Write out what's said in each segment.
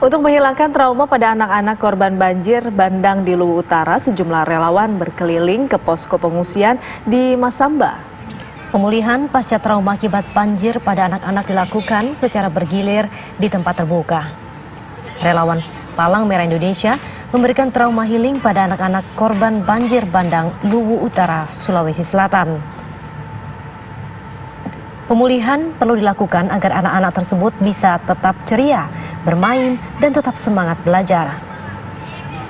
Untuk menghilangkan trauma pada anak-anak korban banjir bandang di Luwu Utara, sejumlah relawan berkeliling ke posko pengungsian di Masamba. Pemulihan pasca trauma akibat banjir pada anak-anak dilakukan secara bergilir di tempat terbuka. Relawan Palang Merah Indonesia memberikan trauma healing pada anak-anak korban banjir bandang Luwu Utara, Sulawesi Selatan. Pemulihan perlu dilakukan agar anak-anak tersebut bisa tetap ceria, bermain, dan tetap semangat belajar.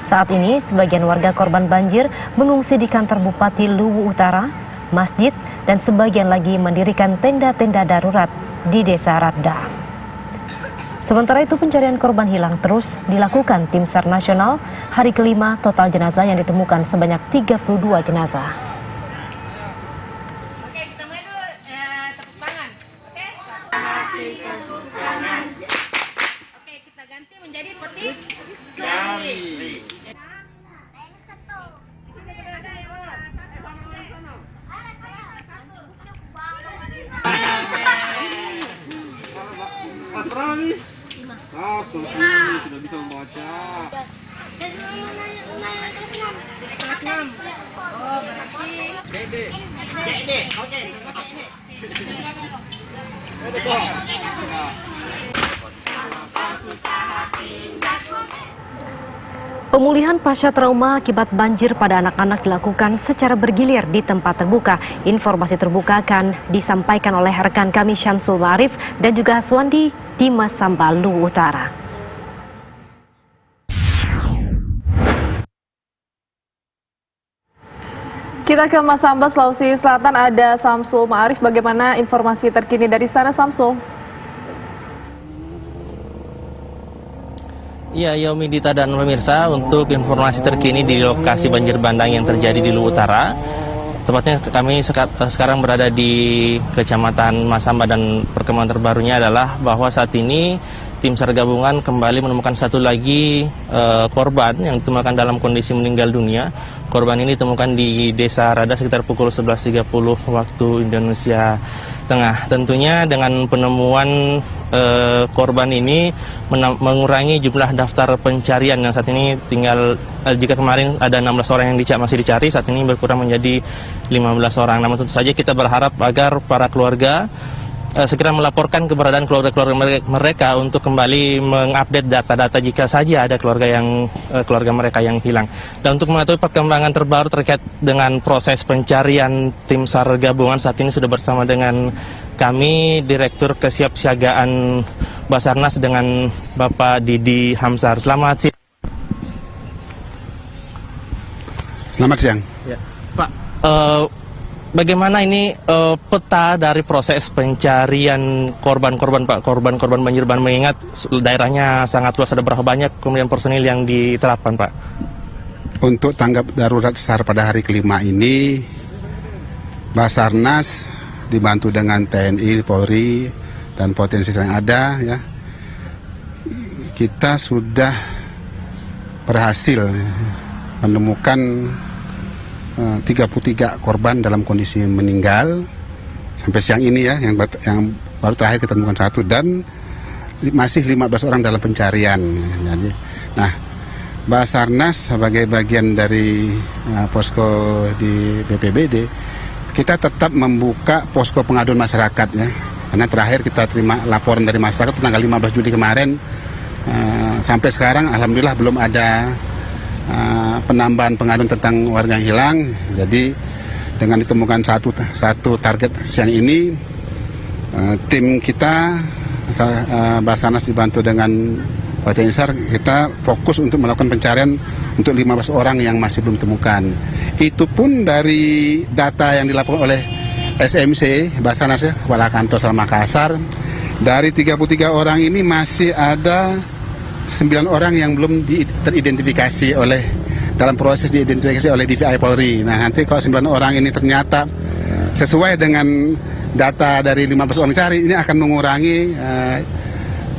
Saat ini, sebagian warga korban banjir mengungsi di kantor Bupati Luwu Utara, masjid, dan sebagian lagi mendirikan tenda-tenda darurat di Desa Radda. Sementara itu, pencarian korban hilang terus dilakukan tim SAR Nasional. Hari kelima, total jenazah yang ditemukan sebanyak 32 jenazah. Oke, kita ganti menjadi petik gali. Mas Rami, sudah bisa membaca. Oh, berarti Dede. Oke. Pemulihan pasca trauma akibat banjir pada anak-anak dilakukan secara bergilir di tempat terbuka. Informasi terbuka akan disampaikan oleh rekan kami Syamsul Ma'arif dan juga Haswandi di Masamba, Luwu Utara. Kita ke Masamba, Sulawesi Selatan, ada Syamsul Ma'arif. Bagaimana informasi terkini dari sana, Syamsul? Iya, Yaumi, Dita, dan pemirsa, untuk informasi terkini di lokasi banjir bandang yang terjadi di Luwu Utara. Tepatnya kami sekarang berada di Kecamatan Masamba, dan perkembangan terbarunya adalah bahwa saat ini tim SAR gabungan kembali menemukan satu lagi korban yang ditemukan dalam kondisi meninggal dunia. Korban ini ditemukan di Desa Radda sekitar pukul 11.30 waktu Indonesia Tengah. Tentunya dengan penemuan korban ini mengurangi jumlah daftar pencarian yang saat ini tinggal, jika kemarin ada 16 orang yang masih dicari, saat ini berkurang menjadi 15 orang. Namun tentu saja kita berharap agar para keluarga segera melaporkan keberadaan keluarga-keluarga mereka untuk kembali mengupdate data-data jika saja ada keluarga mereka yang hilang. Dan untuk mengetahui perkembangan terbaru terkait dengan proses pencarian, tim SAR gabungan saat ini sudah bersama dengan kami, Direktur Kesiapsiagaan Basarnas, dengan Bapak Didi Hamsar. Selamat siang. Selamat siang. Ya, Pak. Bagaimana ini peta dari proses pencarian korban-korban, Pak? Korban-korban banjir bandang, mengingat daerahnya sangat luas, ada berapa banyak kemudian personil yang diterapkan, Pak? Untuk tanggap darurat SAR pada hari kelima ini, Basarnas dibantu dengan TNI, Polri, dan potensi yang ada, ya, kita sudah berhasil menemukan 33 korban dalam kondisi meninggal sampai siang ini, ya, yang baru terakhir kita temukan satu, dan masih 15 orang dalam pencarian. Jadi, nah, Basarnas sebagai bagian dari posko di BPBD, kita tetap membuka posko pengaduan masyarakat, ya, karena terakhir kita terima laporan dari masyarakat tanggal 15 Juli kemarin. Sampai sekarang alhamdulillah belum ada penambahan pengaduan tentang warga yang hilang. Jadi dengan ditemukan satu target siang ini, tim kita Basarnas dibantu dengan TNI SAR, kita fokus untuk melakukan pencarian untuk 15 orang yang masih belum ditemukan. Itu pun dari data yang dilaporkan oleh SMC Basarnas, ya, Kepala Kantor SAR Makassar, dari 33 orang ini masih ada 9 orang yang belum teridentifikasi dalam proses diidentifikasi oleh DVI Polri. Nah, nanti kalau 9 orang ini ternyata sesuai dengan data dari 15 orang cari, ini akan mengurangi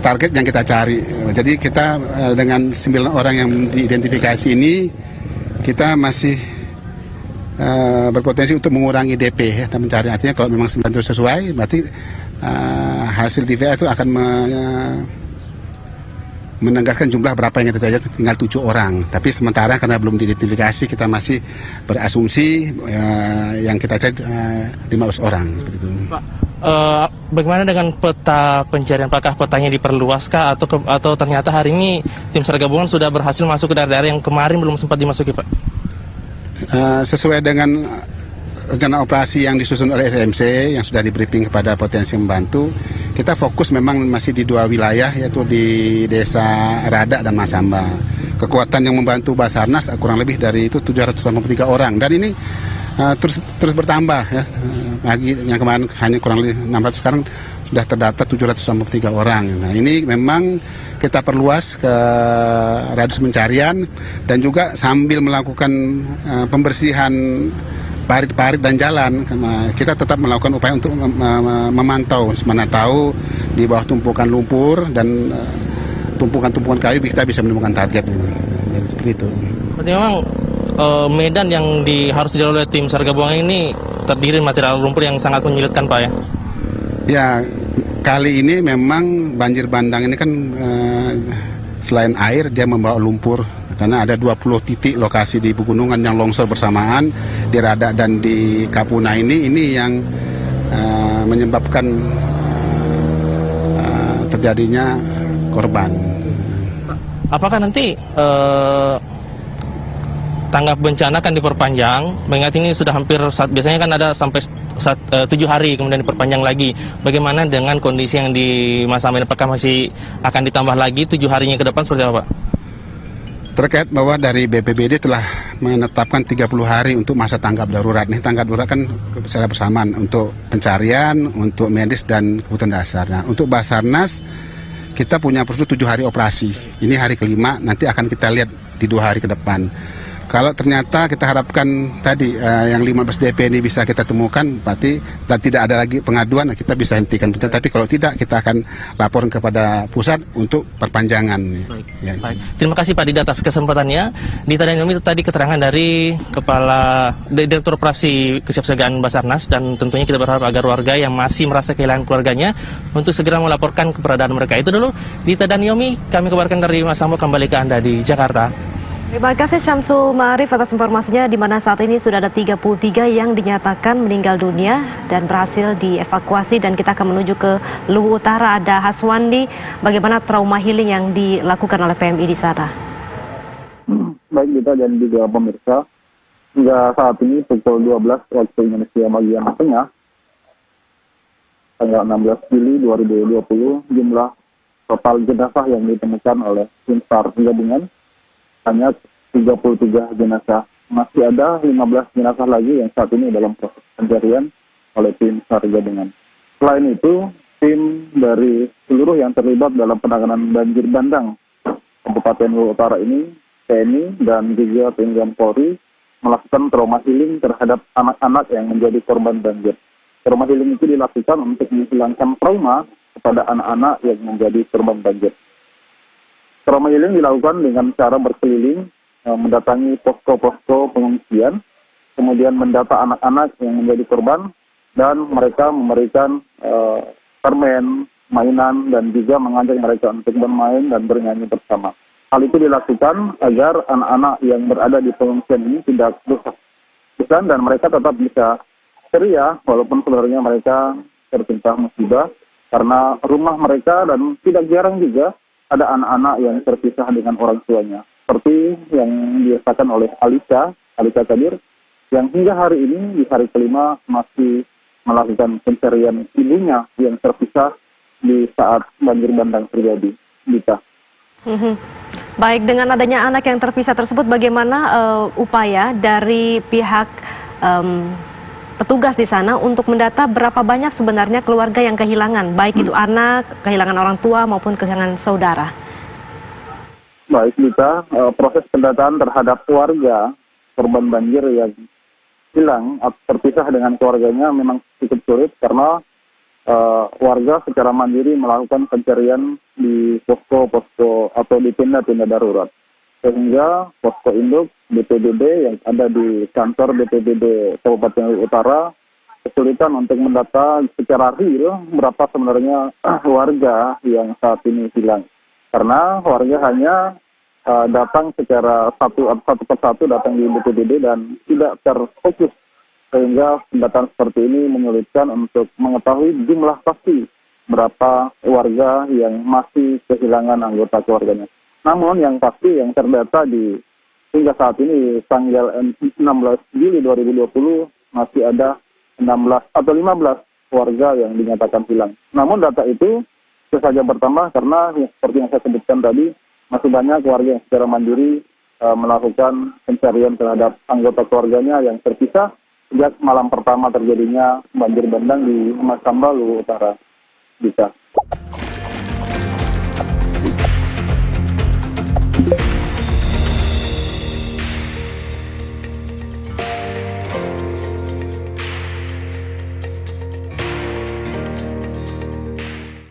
target yang kita cari. Jadi kita dengan 9 orang yang diidentifikasi ini, kita masih berpotensi untuk mengurangi DP, ya, dan mencari. Artinya kalau memang 9 itu sesuai, berarti hasil DVI itu akan menegaskan jumlah berapa yang kita cari, tinggal 7 orang. Tapi sementara karena belum diidentifikasi, kita masih berasumsi yang kita cari 15 orang seperti itu. Pak, bagaimana dengan peta pencarian? Apakah petanya diperluaskah atau ternyata hari ini tim SAR gabungan sudah berhasil masuk ke daerah-daerah yang kemarin belum sempat dimasuki, Pak? Sesuai dengan rencana operasi yang disusun oleh SMC yang sudah di briefing kepada potensi membantu, kita fokus memang masih di 2 wilayah, yaitu di Desa Rada dan Masamba. Kekuatan yang membantu Basarnas kurang lebih dari itu 783 orang, dan ini terus bertambah ya. Lagi yang kemarin hanya kurang lebih 600, sekarang sudah terdata 783 orang. Nah, ini memang kita perluas ke radius pencarian dan juga sambil melakukan pembersihan parit-parit dan jalan. Kita tetap melakukan upaya untuk memantau, mana tahu di bawah tumpukan lumpur dan tumpukan-tumpukan kayu kita bisa menemukan target. Jadi seperti itu. Berarti memang medan yang harus dilalui oleh tim SAR gabungan ini terdiri material lumpur yang sangat menyulitkan, Pak, ya? Ya, kali ini memang banjir bandang ini kan selain air dia membawa lumpur, karena ada 20 titik lokasi di pegunungan yang longsor bersamaan di Rada dan di Kapuna ini yang menyebabkan terjadinya korban. Apakah nanti tanggap bencana akan diperpanjang, mengingat ini sudah hampir, biasanya kan ada sampai 7 hari kemudian diperpanjang lagi. Bagaimana dengan kondisi yang di Masamba, apakah masih akan ditambah lagi 7 harinya ke depan seperti apa, Pak? Terkait bahwa dari BPBD telah menetapkan 30 hari untuk masa tanggap darurat. Nih, tanggap darurat kan secara bersamaan untuk pencarian, untuk medis dan kebutuhan dasar. Nah, untuk Basarnas kita punya prosedur 7 hari operasi. Ini hari kelima, nanti akan kita lihat di 2 hari ke depan. Kalau ternyata kita harapkan tadi yang 15 DP ini bisa kita temukan, berarti tidak ada lagi pengaduan, kita bisa hentikan. Tapi kalau tidak, kita akan laporan kepada pusat untuk perpanjangan. Baik. Ya. Baik. Terima kasih Pak Didi atas kesempatannya. Dita dan Yomi, itu tadi keterangan dari Direktur Operasi Kesiapsiagaan Basarnas, dan tentunya kita berharap agar warga yang masih merasa kehilangan keluarganya untuk segera melaporkan keberadaan mereka. Itu dulu Dita dan Yomi, kami kabarkan dari Masamba, kembali ke Anda di Jakarta. Terima kasih Syamsul Ma'arif atas informasinya, di mana saat ini sudah ada 33 yang dinyatakan meninggal dunia dan berhasil dievakuasi, dan kita akan menuju ke Luwu Utara. Ada Haswandi, bagaimana trauma healing yang dilakukan oleh PMI di sana? Baik kita dan juga pemirsa, hingga saat ini pukul 12 waktu Indonesia bagian tengah, tanggal 16 Juli 2020, jumlah total jenazah yang ditemukan oleh tim SAR gabungan hanya 33 jenazah. Masih ada 15 jenazah lagi yang saat ini dalam proses pencarian oleh tim SAR gabungan. Selain itu, tim dari seluruh yang terlibat dalam penanganan banjir bandang Kabupaten Luwu Utara ini, TNI dan juga TNI Polri, melakukan trauma healing terhadap anak-anak yang menjadi korban banjir. Trauma healing itu dilakukan untuk menghilangkan trauma kepada anak-anak yang menjadi korban banjir. Trauma healing dilakukan dengan cara berkeliling, mendatangi posko-posko pengungsian, kemudian mendata anak-anak yang menjadi korban, dan mereka memberikan permen, mainan, dan juga mengajak mereka untuk bermain dan bernyanyi bersama. Hal itu dilakukan agar anak-anak yang berada di pengungsian ini tidak bosan dan mereka tetap bisa ceria, walaupun sebenarnya mereka tertimpa musibah, karena rumah mereka dan tidak jarang juga ada anak-anak yang terpisah dengan orang tuanya. Seperti yang dirasakan oleh Alika Kadir, yang hingga hari ini di hari kelima masih melakukan pencarian ibunya yang terpisah di saat banjir bandang terjadi. Dita. Baik, dengan adanya anak yang terpisah tersebut, bagaimana upaya dari pihak petugas di sana untuk mendata berapa banyak sebenarnya keluarga yang kehilangan, baik itu anak, kehilangan orang tua maupun kehilangan saudara? Baik, Dita, proses pendataan terhadap keluarga korban banjir yang hilang atau terpisah dengan keluarganya memang cukup sulit, karena warga secara mandiri melakukan pencarian di posko-posko atau di tenda-tenda darurat. Sehingga posko induk BPBD yang ada di kantor BPBD Kabupaten Luwu Utara kesulitan untuk mendata secara real berapa sebenarnya warga yang saat ini hilang. karena warga hanya datang secara satu persatu datang di BPBD dan tidak terfokus, sehingga pendataan seperti ini menyulitkan untuk mengetahui jumlah pasti berapa warga yang masih kehilangan anggota keluarganya. Namun yang pasti yang terdata hingga saat ini tanggal 16 Juli 2020 masih ada 15 warga yang dinyatakan hilang. Namun data itu saja bertambah karena seperti yang saya sebutkan tadi, masih banyak warga yang secara mandiri melakukan pencarian terhadap anggota keluarganya yang terpisah sejak malam pertama terjadinya banjir bandang di Masamba, Luwu Utara. Bisa.